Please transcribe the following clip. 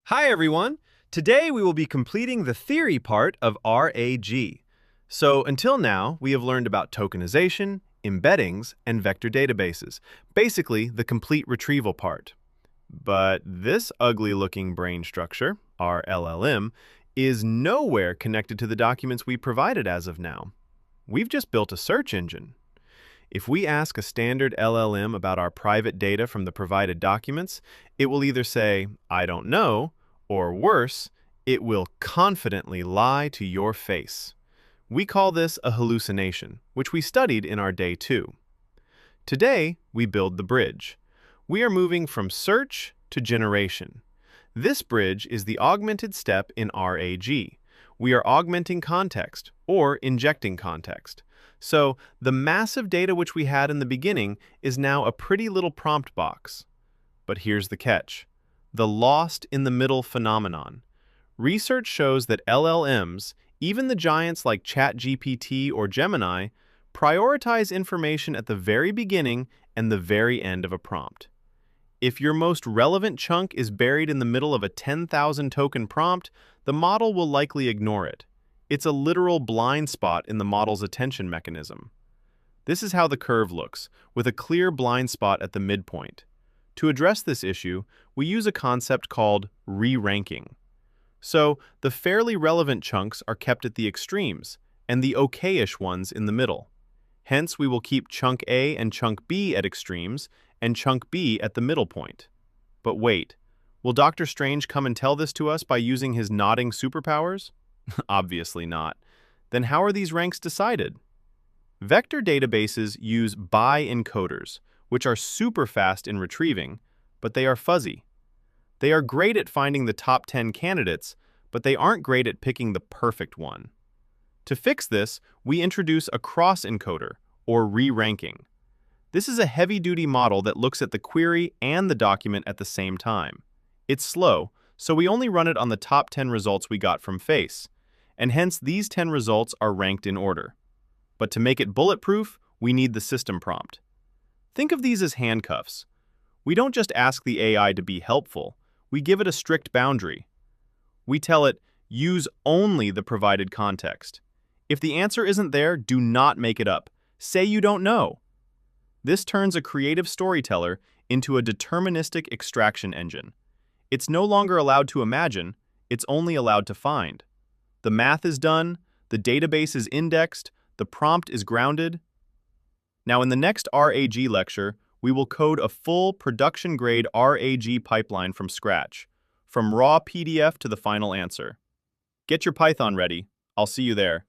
Hi everyone! Today we will be completing the theory part of RAG. So until now, we have learned about tokenization, embeddings, and vector databases, basically the complete retrieval part. But this ugly-looking brain structure, our LLM, is nowhere connected to the documents we provided as of now. We've just built a search engine. If we ask a standard LLM about our private data from the provided documents, it will either say, "I don't know," or worse, it will confidently lie to your face. We call this a hallucination, which we studied in our day 2. Today, we build the bridge. We are moving from search to generation. This bridge is the augmented step in RAG. We are augmenting context, or injecting context. So, the massive data which we had in the beginning is now a pretty little prompt box. But here's the catch: the lost in the middle phenomenon. Research shows that LLMs, even the giants like ChatGPT or Gemini, prioritize information at the very beginning and the very end of a prompt. If your most relevant chunk is buried in the middle of a 10,000 token prompt, the model will likely ignore it. It's a literal blind spot in the model's attention mechanism. This is how the curve looks, with a clear blind spot at the midpoint. To address this issue, we use a concept called re-ranking. So, the fairly relevant chunks are kept at the extremes, and the okay-ish ones in the middle. Hence, we will keep chunk A and chunk B at extremes, and chunk B at the middle point. But wait, will Dr. Strange come and tell this to us by using his nodding superpowers? Obviously not. Then how are these ranks decided? Vector databases use bi-encoders, which are super fast in retrieving, but they are fuzzy. They are great at finding the top 10 candidates, but they aren't great at picking the perfect one. To fix this, we introduce a cross-encoder, or re-ranking. This is a heavy-duty model that looks at the query and the document at the same time. It's slow, so we only run it on the top 10 results we got from Face, and hence these 10 results are ranked in order. But to make it bulletproof, we need the system prompt. Think of these as handcuffs. We don't just ask the AI to be helpful, we give it a strict boundary. We tell it, use only the provided context. If the answer isn't there, do not make it up. Say you don't know. This turns a creative storyteller into a deterministic extraction engine. It's no longer allowed to imagine, it's only allowed to find. The math is done, the database is indexed, the prompt is grounded. Now in the next RAG lecture, we will code a full production-grade RAG pipeline from scratch, from raw PDF to the final answer. Get your Python ready. I'll see you there.